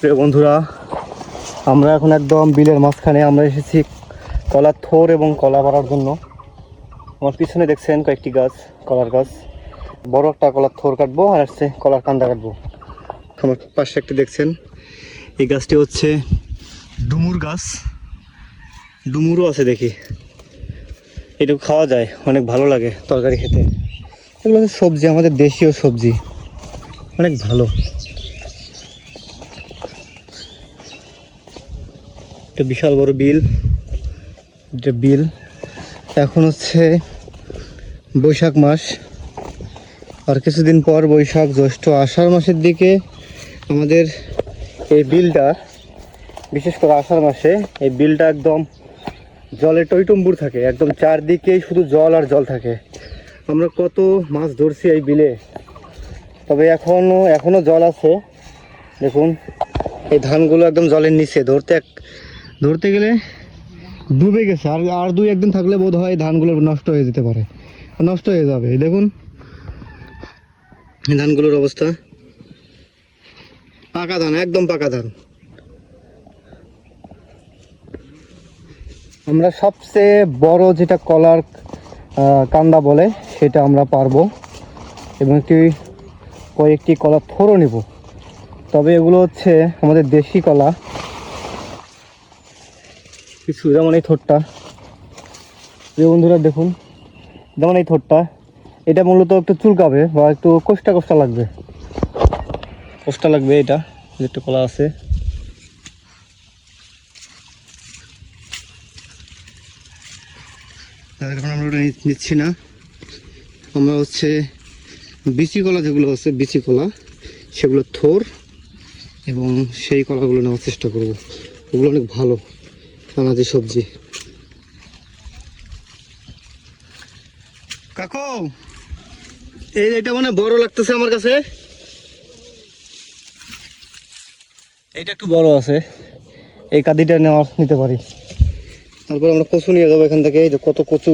প্রিয় বন্ধুরা, আমরা এখন একদম বিলের মাঝখানে আমরা এসেছি কলার থোর এবং কলা পাড়ার জন্য। আমার পিছনে দেখছেন কয়েকটি গাছ, কলার গাছ। বড় একটা কলার থোর কাটবো আর আসছে কলার কান্দা কাটবো। আমার পাশে একটি দেখছেন, এই গাছটি হচ্ছে ডুমুর গাছ। ডুমুরও আছে দেখি, এটুকু খাওয়া যায়, অনেক ভালো লাগে তরকারি খেতে। এগুলো হচ্ছে সবজি, আমাদের দেশীয় সবজি, অনেক ভালো। একটা বিশাল বড় বিল, এটা বিল। এখন হচ্ছে বৈশাখ মাস, আর কিছুদিন পর বৈশাখ জ্যৈষ্ঠ আষাঢ় মাসের দিকে আমাদের এই বিলটা, বিশেষ করে আষাঢ় মাসে এই বিলটা একদম জলে টইটুম্বুর থাকে, একদম চারদিকেই শুধু জল আর জল থাকে। আমরা কত মাছ ধরছি এই বিলে, তবে এখনও জল আছে। দেখুন এই ধানগুলো একদম জলের নিচে, ধরতে গেলে ডুবে গেছে। আর দুই একদিন থাকলে বোধ হয় ধানগুলো নষ্ট হয়ে যেতে পারে, নষ্ট হয়ে যাবে। দেখুন ধানগুলোর অবস্থা, পাকা ধান, একদম পাকা ধান। আমরা সবচেয়ে বড় যেটা কলার কান্দা বলে সেটা আমরা পারবো, এবং কয়েকটি কলার থোরও নেব। তবে এগুলো হচ্ছে আমাদের দেশি কলা কিছু, যেমন এই থোরটা। প্রিয় বন্ধুরা দেখুন, যেমন এই থোরটা, এটা মূলত একটু চুলকাবে বা একটু কোষ্টা লাগবে, এটা একটু কলা আছে। এখন আমরা ওটা নিচ্ছি না, আমরা হচ্ছে বিচি কলা, যেগুলো আছে বিচি কলা, সেগুলো থোর এবং সেই কলাগুলো নেওয়ার চেষ্টা করব। ওগুলো অনেক ভালো আনাজি সবজি। কাকু, এটা মানে বড় লাগতেছে আমার কাছে, এইটা একটু বড় আছে, এই কাঁদিটা নিতে পারি। তারপর আমরা কচু নিয়ে যাবো এখান থেকে। এই যে কত কচু,